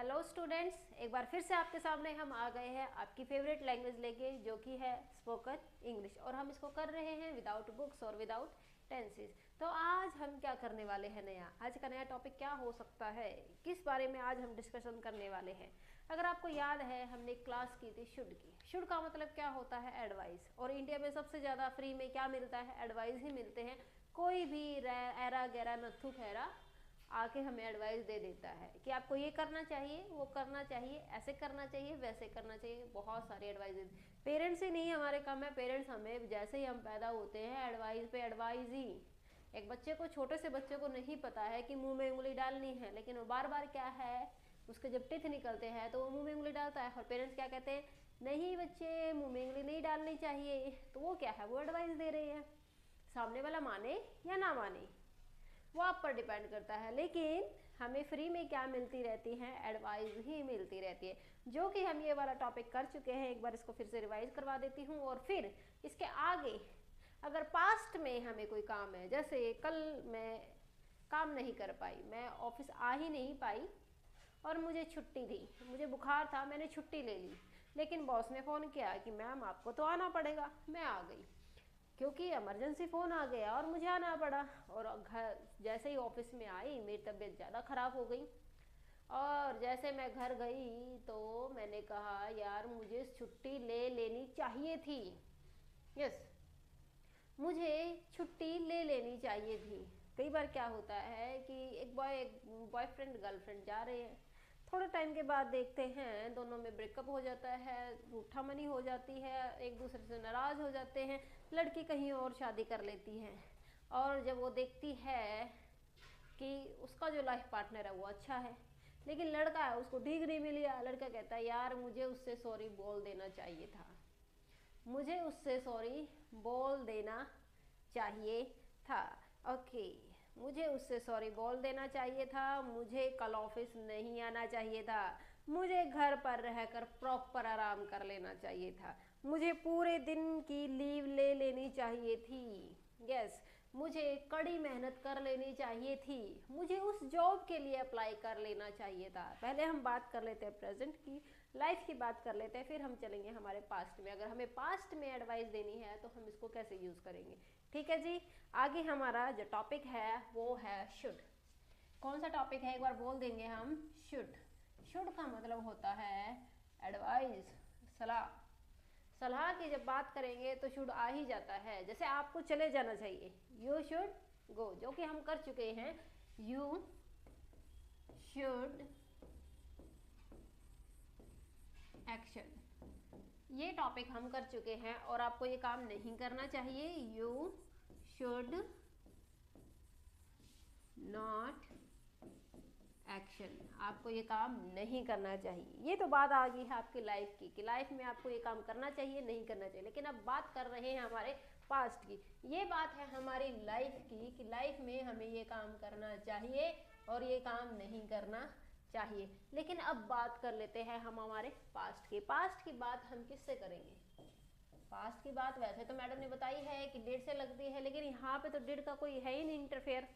Hello students, एक बार फिर से आपके सामने हम आ गए हैं आपकी फेवरेट लैंग्वेज लेके, जो कि है स्पोकन इंग्लिश। और हम इसको कर रहे हैं विदाउट बुक्स और विदाउट टेंसेस। तो आज हम क्या करने वाले हैं नया, आज का नया टॉपिक क्या हो सकता है, किस बारे में आज हम डिस्कशन करने वाले हैं। अगर आपको याद है, हमने एक क्लास की थी शुड की। शुड का मतलब क्या होता है, एडवाइस। और इंडिया में सबसे ज़्यादा फ्री में क्या मिलता है, एडवाइस ही मिलते हैं। कोई भी एरा गैरा नथु खैरा आके हमें एडवाइस दे देता है कि आपको ये करना चाहिए, वो करना चाहिए, ऐसे करना चाहिए, वैसे करना चाहिए। बहुत सारी एडवाइस पेरेंट्स ही नहीं हमारे कम है, पेरेंट्स हमें जैसे ही हम पैदा होते हैं एडवाइस पे एडवाइस ही। एक बच्चे को, छोटे से बच्चे को नहीं पता है कि मुंह में उंगली डालनी है, लेकिन वो बार बार क्या है, उसके जब टिथ निकलते हैं तो वो मुंह में उंगली डालता है। और पेरेंट्स क्या कहते हैं, नहीं बच्चे मुंह में उंगली नहीं डालनी चाहिए। तो वो क्या है, वो एडवाइस दे रहे हैं। सामने वाला माने या ना माने वो आप पर डिपेंड करता है, लेकिन हमें फ्री में क्या मिलती रहती है, एडवाइस ही मिलती रहती है। जो कि हम ये वाला टॉपिक कर चुके हैं, एक बार इसको फिर से रिवाइज करवा देती हूँ। और फिर इसके आगे अगर पास्ट में हमें कोई काम है, जैसे कल मैं काम नहीं कर पाई, मैं ऑफिस आ ही नहीं पाई और मुझे छुट्टी थी, मुझे बुखार था, मैंने छुट्टी ले ली। लेकिन बॉस ने फ़ोन किया कि मैम आपको तो आना पड़ेगा। मैं आ गई क्योंकि इमरजेंसी फ़ोन आ गया और मुझे आना पड़ा। और घर जैसे ही ऑफिस में आई, मेरी तबीयत ज़्यादा ख़राब हो गई। और जैसे मैं घर गई तो मैंने कहा यार मुझे छुट्टी ले लेनी चाहिए थी। यस, मुझे छुट्टी ले लेनी चाहिए थी। कई बार क्या होता है कि एक बॉयफ्रेंड गर्लफ्रेंड जा रहे हैं, थोड़े टाइम के बाद देखते हैं दोनों में ब्रेकअप हो जाता है, रूठा मनी हो जाती है, एक दूसरे से नाराज़ हो जाते हैं। लड़की कहीं और शादी कर लेती है और जब वो देखती है कि उसका जो लाइफ पार्टनर है वो अच्छा है, लेकिन लड़का है उसको ठीक नहीं मिली, लड़का कहता है यार मुझे उससे सॉरी बोल देना चाहिए था, मुझे उससे सॉरी बोल देना चाहिए था। ओके, मुझे उससे सॉरी बोल देना चाहिए था, मुझे कल ऑफिस नहीं आना चाहिए था, मुझे घर पर रहकर प्रॉपर आराम कर लेना चाहिए था, मुझे पूरे दिन की लीव ले लेनी चाहिए थी। यस, मुझे कड़ी मेहनत कर लेनी चाहिए थी, मुझे उस जॉब के लिए अप्लाई कर लेना चाहिए था। पहले हम बात कर लेते हैं प्रेजेंट की, लाइफ की बात कर लेते हैं, फिर हम चलेंगे हमारे पास्ट में। अगर हमें पास्ट में एडवाइस देनी है तो हम इसको कैसे यूज़ करेंगे। ठीक है जी, आगे हमारा जो टॉपिक है वो है शुड। कौन सा टॉपिक है, एक बार बोल देंगे हम, शुड। शुड का मतलब होता है एडवाइस, सलाह। सलाह की जब बात करेंगे तो शुड आ ही जाता है। जैसे आपको चले जाना चाहिए, यू शुड गो, जो कि हम कर चुके हैं। यू शुड एक्शन, ये टॉपिक हम कर चुके हैं और आपको ये काम नहीं करना चाहिए। यू शुड नॉट एक्शन, आपको ये काम नहीं करना चाहिए। ये तो बात आ गई है आपकी लाइफ की कि लाइफ में आपको ये काम करना चाहिए, नहीं करना चाहिए। लेकिन अब बात कर रहे हैं हमारे पास्ट की। ये बात है हमारी लाइफ की कि लाइफ में हमें ये काम करना चाहिए और ये काम नहीं करना चाहिए। लेकिन अब बात कर लेते हैं हम हमारे पास्ट की। पास्ट की बात हम किससे करेंगे, पास्ट की बात वैसे तो मैडम ने बताई है कि डिड से लगती है, लेकिन यहाँ पे तो डिड का कोई है ही नहीं इंटरफेयर।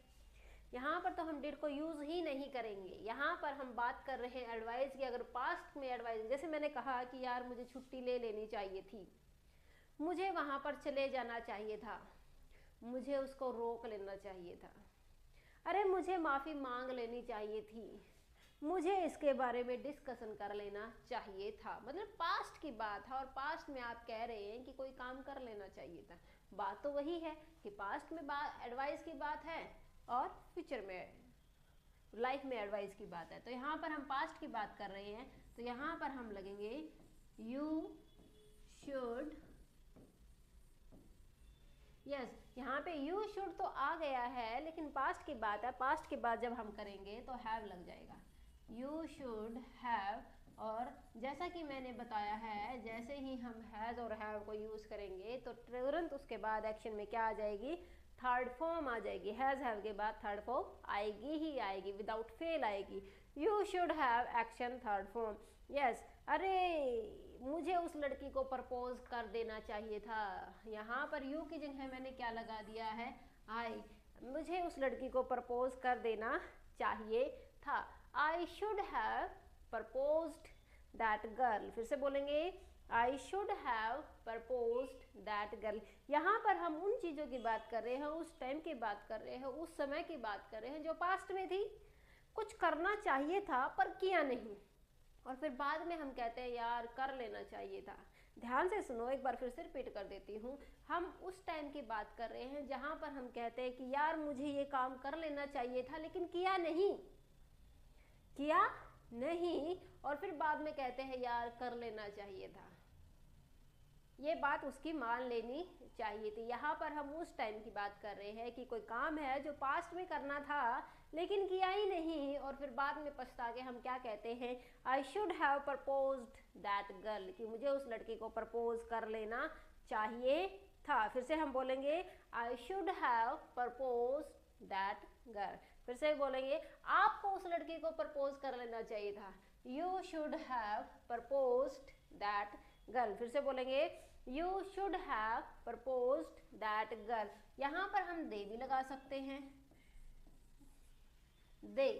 यहाँ पर तो हम डिड को यूज ही नहीं करेंगे। यहाँ पर हम बात कर रहे हैं एडवाइस की। अगर पास्ट में एडवाइस, जैसे मैंने कहा कि यार मुझे छुट्टी ले लेनी चाहिए थी, मुझे वहां पर चले जाना चाहिए था, मुझे उसको रोक लेना चाहिए था, अरे मुझे माफ़ी मांग लेनी चाहिए थी, मुझे इसके बारे में डिस्कशन कर लेना चाहिए था। मतलब पास्ट की बात है और पास्ट में आप कह रहे हैं कि कोई काम कर लेना चाहिए था। बात तो वही है कि पास्ट में बात एडवाइस की बात है और फ्यूचर में लाइफ में एडवाइस की बात है। तो यहाँ पर हम पास्ट की बात कर रहे हैं, तो यहाँ पर हम लगेंगे यू शुड। यस, यहाँ पे यू शुड तो आ गया है, लेकिन पास्ट की बात है, पास्ट की बात जब हम करेंगे तो हैव लग जाएगा। You should have. और जैसा कि मैंने बताया है, जैसे ही हम हैज़ और हैव को यूज़ करेंगे तो तुरंत उसके बाद एक्शन में क्या आ जाएगी, थर्ड फॉर्म आ जाएगी। हैज़ हैव के बाद थर्ड फॉर्म आएगी ही आएगी, विदाउट फेल आएगी। You should have action third form. Yes, अरे मुझे उस लड़की को प्रपोज कर देना चाहिए था। यहाँ पर यू की जगह मैंने क्या लगा दिया है, आई। मुझे उस लड़की को प्रपोज कर देना चाहिए था। I should have proposed that girl. फिर से बोलेंगे I should have proposed that girl। यहाँ पर हम उन चीज़ों की बात कर रहे हैं, उस टाइम की बात कर रहे हैं, उस समय की बात कर रहे हैं जो पास्ट में थी। कुछ करना चाहिए था पर किया नहीं, और फिर बाद में हम कहते हैं यार कर लेना चाहिए था। ध्यान से सुनो, एक बार फिर से रिपीट कर देती हूँ। हम उस टाइम की बात कर रहे हैं जहाँ पर हम कहते हैं कि यार मुझे ये काम कर लेना चाहिए था लेकिन किया नहीं, और फिर बाद में कहते हैं यार कर लेना चाहिए था। ये बात उसकी मान लेनी चाहिए थी। यहाँ पर हम उस टाइम की बात कर रहे हैं कि कोई काम है जो पास्ट में करना था लेकिन किया ही नहीं, और फिर बाद में पछता के हम क्या कहते हैं, आई should have proposed that girl, कि मुझे उस लड़की को प्रपोज कर लेना चाहिए था। फिर से हम बोलेंगे I should have proposed that girl. फिर से बोलेंगे आपको उस लड़की को प्रपोज कर लेना चाहिए था, you should have proposed that girl. फिर से बोलेंगे you should have proposed that girl. यहाँ पर हम दे भी लगा सकते हैं। दे,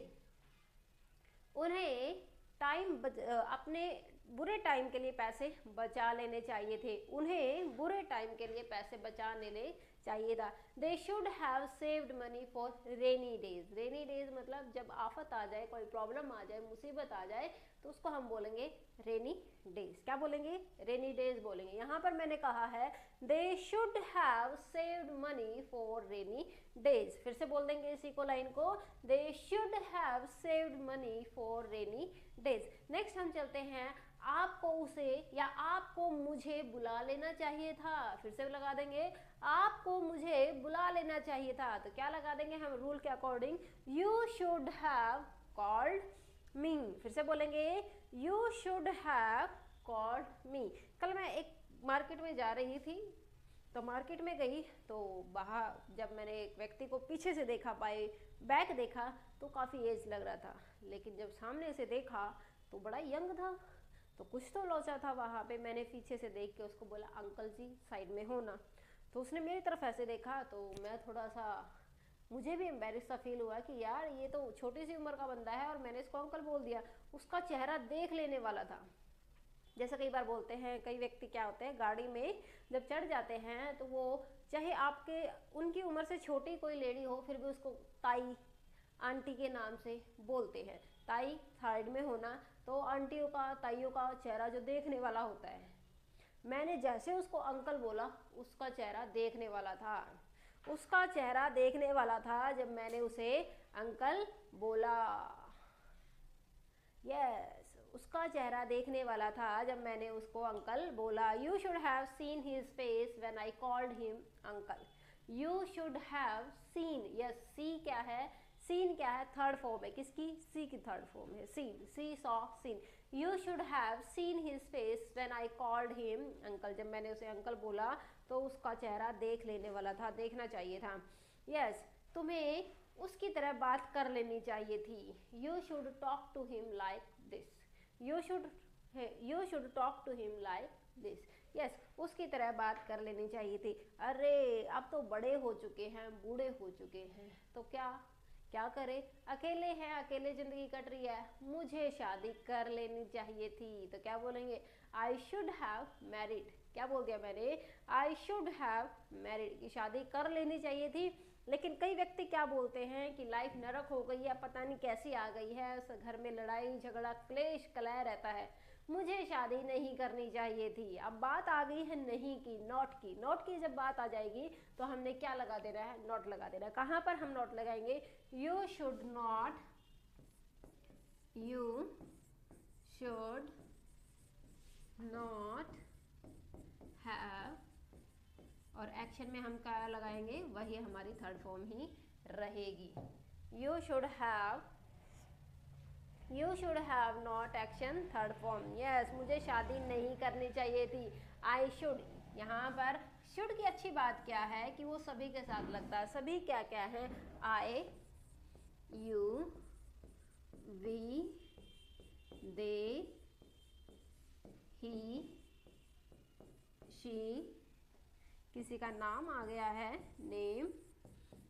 उन्हें अपने बुरे टाइम के लिए पैसे बचा लेने चाहिए थे, उन्हें बुरे टाइम के लिए पैसे बचा लेने चाहिए था। They should have saved money for rainy days. Rainy days मतलब जब आफत आ जाए, कोई प्रॉब्लम आ जाए, मुसीबत आ जाए, तो उसको हम बोलेंगे रेनी डेज। क्या बोलेंगे? रेनी डेज बोलेंगे। यहाँ पर मैंने कहा है they should have saved money for rainy days. फिर से बोल देंगे इसी को, लाइन को, they should have saved money for rainy days. Next हम चलते हैं, आपको उसे या आपको मुझे बुला लेना चाहिए था। फिर से लगा देंगे आपको मुझे बुला लेना चाहिए था, तो क्या लगा देंगे हम रूल के according, you should have called me. फिर से बोलेंगे you should have called me. कल मैं एक मार्केट में जा रही थी, तो मार्केट में गई तो बाहर जब मैंने एक व्यक्ति को पीछे से देखा, बाय बैक देखा, तो काफ़ी एज लग रहा था, लेकिन जब सामने से देखा तो बड़ा यंग था, तो कुछ तो लोचा था वहाँ पे। मैंने पीछे से देख के उसको बोला अंकल जी साइड में हो ना, तो उसने मेरी तरफ ऐसे देखा, तो मैं थोड़ा सा, मुझे भी एम्बेरस सा फील हुआ कि यार ये तो छोटी सी उम्र का बंदा है और मैंने इसको अंकल बोल दिया। उसका चेहरा देख लेने वाला था। जैसे कई बार बोलते हैं, कई व्यक्ति क्या होते हैं, गाड़ी में जब चढ़ जाते हैं तो वो चाहे आपके उनकी उम्र से छोटी कोई लेडी हो, फिर भी उसको ताई आंटी के नाम से बोलते हैं। ताई साइड में होना, तो आंटियों का, ताइयों का चेहरा जो देखने वाला होता है। मैंने जैसे उसको अंकल बोला, उसका चेहरा देखने वाला था, उसका चेहरा देखने वाला था जब मैंने उसे अंकल बोला। यस, उसका चेहरा देखने वाला था जब मैंने उसको अंकल बोला। You should have seen his face when I called him uncle. You should have seen, yes, see क्या है, सीन क्या है, थर्ड फॉर्म है किसकी, सी की थर्ड फॉर्म है, seen, see saw seen. You should have seen his face when I called him uncle. जब मैंने उसे अंकल बोला तो उसका चेहरा देख लेने वाला था, देखना चाहिए था। यस, तुम्हें उसकी तरह बात कर लेनी चाहिए थी। You should talk to him like this. You should talk to him like this. Yes, उसकी तरह बात कर लेनी चाहिए थी। अरे अब तो बड़े हो चुके हैं, बूढ़े हो चुके हैं, तो क्या करें, अकेले हैं, अकेले जिंदगी कट रही है, मुझे शादी कर लेनी चाहिए थी। तो क्या बोलेंगे, आई शुड हैव मैरिड। क्या बोल दिया मैंने, आई शुड हैव मैरिड, की शादी कर लेनी चाहिए थी। लेकिन कई व्यक्ति क्या बोलते हैं कि लाइफ नरक हो गई है, पता नहीं कैसी आ गई है, घर में लड़ाई झगड़ा क्लेश कलह रहता है, मुझे शादी नहीं करनी चाहिए थी। अब बात आ गई है नहीं की, नॉट की। नॉट की जब बात आ जाएगी तो हमने क्या लगा देना है, नॉट लगा देना है। कहाँ पर हम नॉट लगाएंगे, you should not, you should not have, और एक्शन में हम क्या लगाएंगे, वही हमारी थर्ड फॉर्म ही रहेगी। You should have not, action third form. Yes, मुझे शादी नहीं करनी चाहिए थी। आई शुड, यहाँ पर शुड की अच्छी बात क्या है कि वो सभी के साथ लगता है। सभी क्या क्या है, I, you, we, they, he, she, किसी का नाम आ गया है, नेम,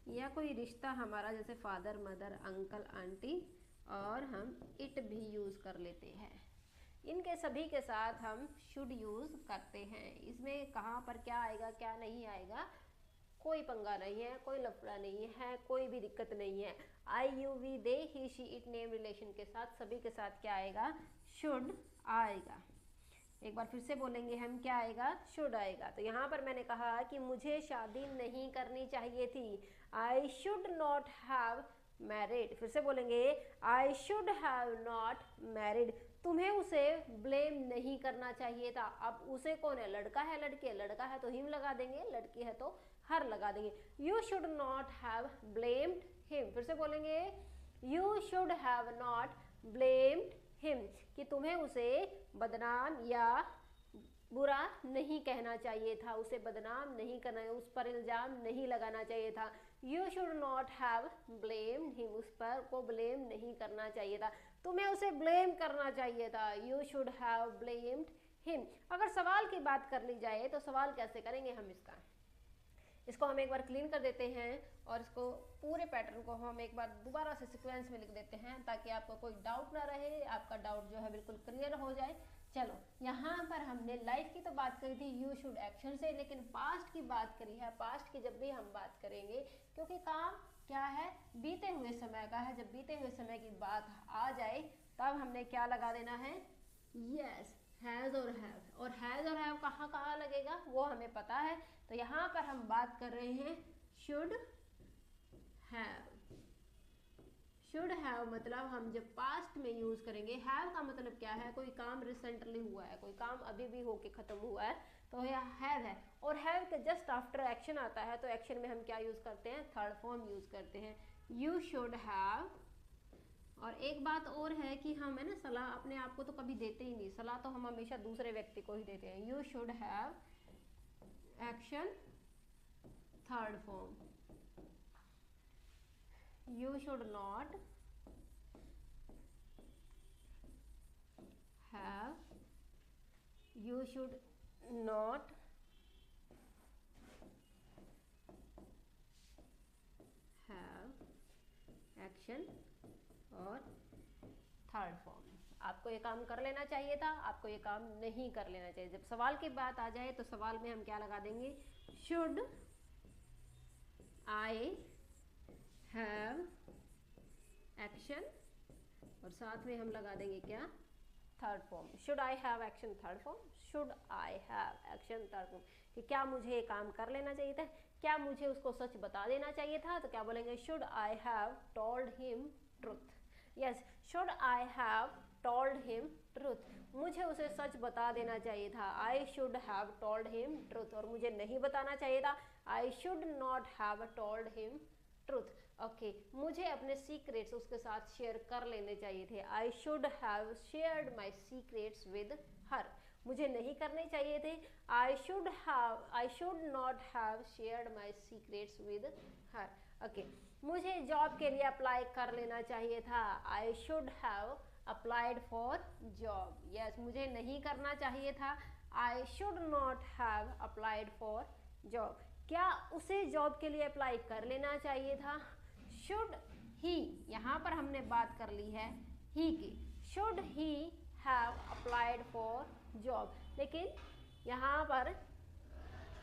या कोई रिश्ता हमारा जैसे फादर मदर अंकल आंटी, और हम इट भी यूज़ कर कर लेते हैं। इनके सभी के साथ हम शुड यूज़ करते हैं। इसमें कहाँ पर क्या आएगा क्या नहीं आएगा कोई पंगा नहीं है, कोई लफड़ा नहीं है, कोई भी दिक्कत नहीं है। I you we they he she it name relation के साथ सभी के साथ क्या आएगा शुड आएगा। एक बार फिर से बोलेंगे हम क्या आएगा शुड आएगा। तो यहाँ पर मैंने कहा कि मुझे शादी नहीं करनी चाहिए थी। आई शुड नॉट हैव मैरिड। फिर से बोलेंगे I should have not married. तुम्हें उसे ब्लेम नहीं करना चाहिए था। अब उसे कौन है, लड़का है लड़की है, लड़का है तो हिम लगा देंगे, लड़की है तो हर लगा देंगे। You should not have blamed him. फिर से बोलेंगे you should have not blamed him, कि तुम्हें उसे बदनाम या बुरा नहीं कहना चाहिए था, उसे बदनाम नहीं करना, उस पर इल्जाम नहीं लगाना चाहिए था। You should not have blamed him, उस पर को ब्लेम नहीं करना चाहिए था, तुम्हें उसे ब्लेम करना चाहिए था। You should have blamed him. अगर सवाल की बात कर ली जाए तो सवाल कैसे करेंगे हम इसको हम एक बार क्लीन कर देते हैं और इसको पूरे पैटर्न को हम एक बार दोबारा से सीक्वेंस में लिख देते हैं ताकि आपको कोई डाउट ना रहे, आपका डाउट जो है बिल्कुल क्लियर हो जाए। चलो यहाँ पर हमने लाइफ की तो बात करी थी यू शुड एक्शन से, लेकिन पास्ट की बात करी है। पास्ट की जब भी हम बात करेंगे, क्योंकि काम क्या है बीते हुए समय का है, जब बीते हुए समय की बात आ जाए तब हमने क्या लगा देना है यस हैज़ और हैव। और हैज़ और हैव कहाँ कहाँ लगेगा वो हमें पता है। तो यहाँ पर हम बात कर रहे हैं शुड हैव। शुड हैव मतलब हम जब पास्ट में यूज करेंगे। हैव का मतलब क्या है, कोई काम रिसेंटली हुआ है, कोई काम अभी भी होके खत्म हुआ है तो यह हैव है। और हैव के जस्ट आफ्टर एक्शन आता है तो एक्शन में हम क्या यूज करते हैं थर्ड फॉर्म यूज करते हैं यू शुड हैव। और एक बात और है कि हम है ना सलाह अपने आप को तो कभी देते ही नहीं, सलाह तो हम हमेशा दूसरे व्यक्ति को ही देते हैं। You should have action third form. You should not have, you should not have action और थर्ड फॉर्म। आपको ये काम कर लेना चाहिए था, आपको ये काम नहीं कर लेना चाहिए। जब सवाल की बात आ जाए तो सवाल में हम क्या लगा देंगे शुड आई हैव एक्शन और साथ में हम लगा देंगे क्या third form. Should I have action third form, should I have action third form, कि क्या मुझे ये काम कर लेना चाहिए था, क्या मुझे उसको सच बता देना चाहिए था। तो क्या बोलेंगे should I have told him truth. Yes should I have told him truth, मुझे उसे सच बता देना चाहिए था। I should have told him truth, और मुझे नहीं बताना चाहिए था। I should not have told him truth. Okay मुझे अपने सीक्रेट्स उसके साथ शेयर कर लेने चाहिए थे। आई should have shared my secrets with her, मुझे नहीं करने चाहिए थे। आई should not have shared my secrets with her. Okay मुझे जॉब के लिए अप्लाई कर लेना चाहिए था। I should have applied for job. Yes मुझे नहीं करना चाहिए था। I should not have applied for job, क्या उसे जॉब के लिए अप्लाई कर लेना चाहिए था। शुड ही, यहाँ पर हमने बात कर ली है ही की, should he have applied for job, लेकिन यहाँ पर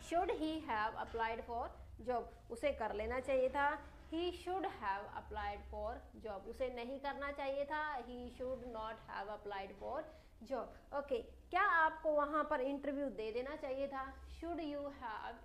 should he have applied for job, उसे कर लेना चाहिए था। He should have applied for job, उसे नहीं करना चाहिए था। He should not have applied for job. Okay क्या आपको वहाँ पर इंटरव्यू दे देना चाहिए था। Should you have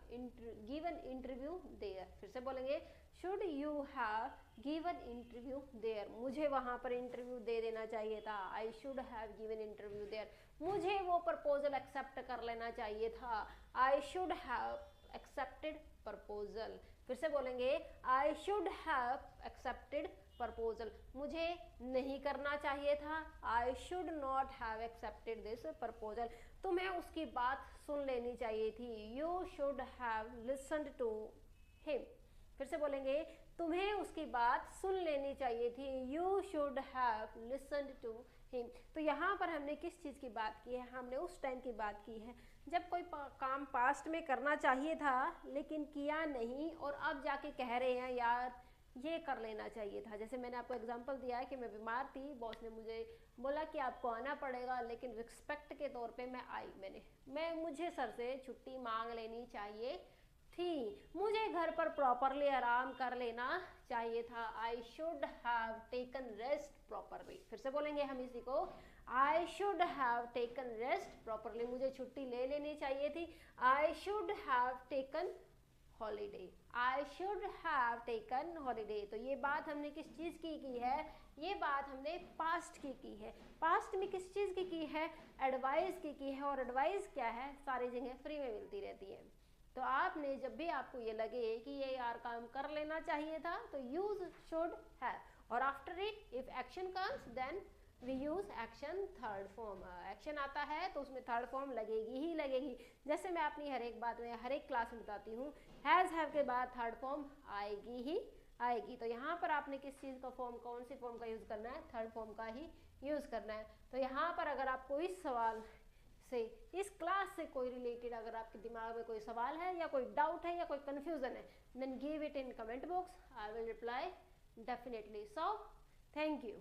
given interview there. फिर से बोलेंगे should you have given interview there, मुझे वहाँ पर इंटरव्यू दे देना चाहिए था। I should have given interview there, मुझे वो प्रपोजल एक्सेप्ट कर लेना चाहिए था। I should have accepted proposal. फिर से बोलेंगे I should have accepted proposal, मुझे नहीं करना चाहिए था। I should not have accepted this proposal, तुम्हें उसकी बात सुन लेनी चाहिए थी। You should have listened to him. फिर से बोलेंगे तुम्हें उसकी बात सुन लेनी चाहिए थी। You should have listened to him. तो यहाँ पर हमने किस चीज़ की बात की है, हमने उस टाइम की बात की है जब कोई काम पास्ट में करना चाहिए था लेकिन किया नहीं, और अब जाके कह रहे हैं यार ये कर लेना चाहिए था। जैसे मैंने आपको एग्जांपल दिया है कि मैं बीमार थी, बॉस ने मुझे बोला कि आपको आना पड़ेगा, लेकिन रिस्पेक्ट के तौर पे मैं आई। मुझे सर से छुट्टी मांग लेनी चाहिए थी, मुझे घर पर प्रॉपरली आराम कर लेना चाहिए था। I should have taken rest properly. फिर से बोलेंगे हम इसी को, आई should have taken rest properly, मुझे छुट्टी ले लेनी चाहिए थी। आई should have taken holiday, I should have taken holiday. तो ये बात हमने किस चीज़ की है, ये बात हमने पास्ट की है। पास्ट में किस चीज़ की है, एडवाइस की है। और एडवाइस क्या है, सारी जगह फ्री में मिलती रहती है। तो आपने जब भी आपको ये लगे कि ये यार काम कर लेना चाहिए था, तो यूज शुड हैव। और after it if action comes then we use action third form. Action आता है तो उसमें थर्ड फॉर्म लगेगी ही लगेगी। जैसे मैं अपनी हर एक बात में, हर एक क्लास में बताती हूँ, हैज़ हैव के बाद थर्ड फॉर्म आएगी ही आएगी। तो यहाँ पर आपने किस चीज़ का फॉर्म, कौन सी फॉर्म का यूज़ करना है, थर्ड फॉर्म का ही यूज़ करना है। तो यहाँ पर अगर आपको इस सवाल से, इस क्लास से कोई रिलेटेड अगर आपके दिमाग में कोई सवाल है या कोई डाउट है या कोई कंफ्यूजन है, then give it in comment box, I will reply definitely. So thank you.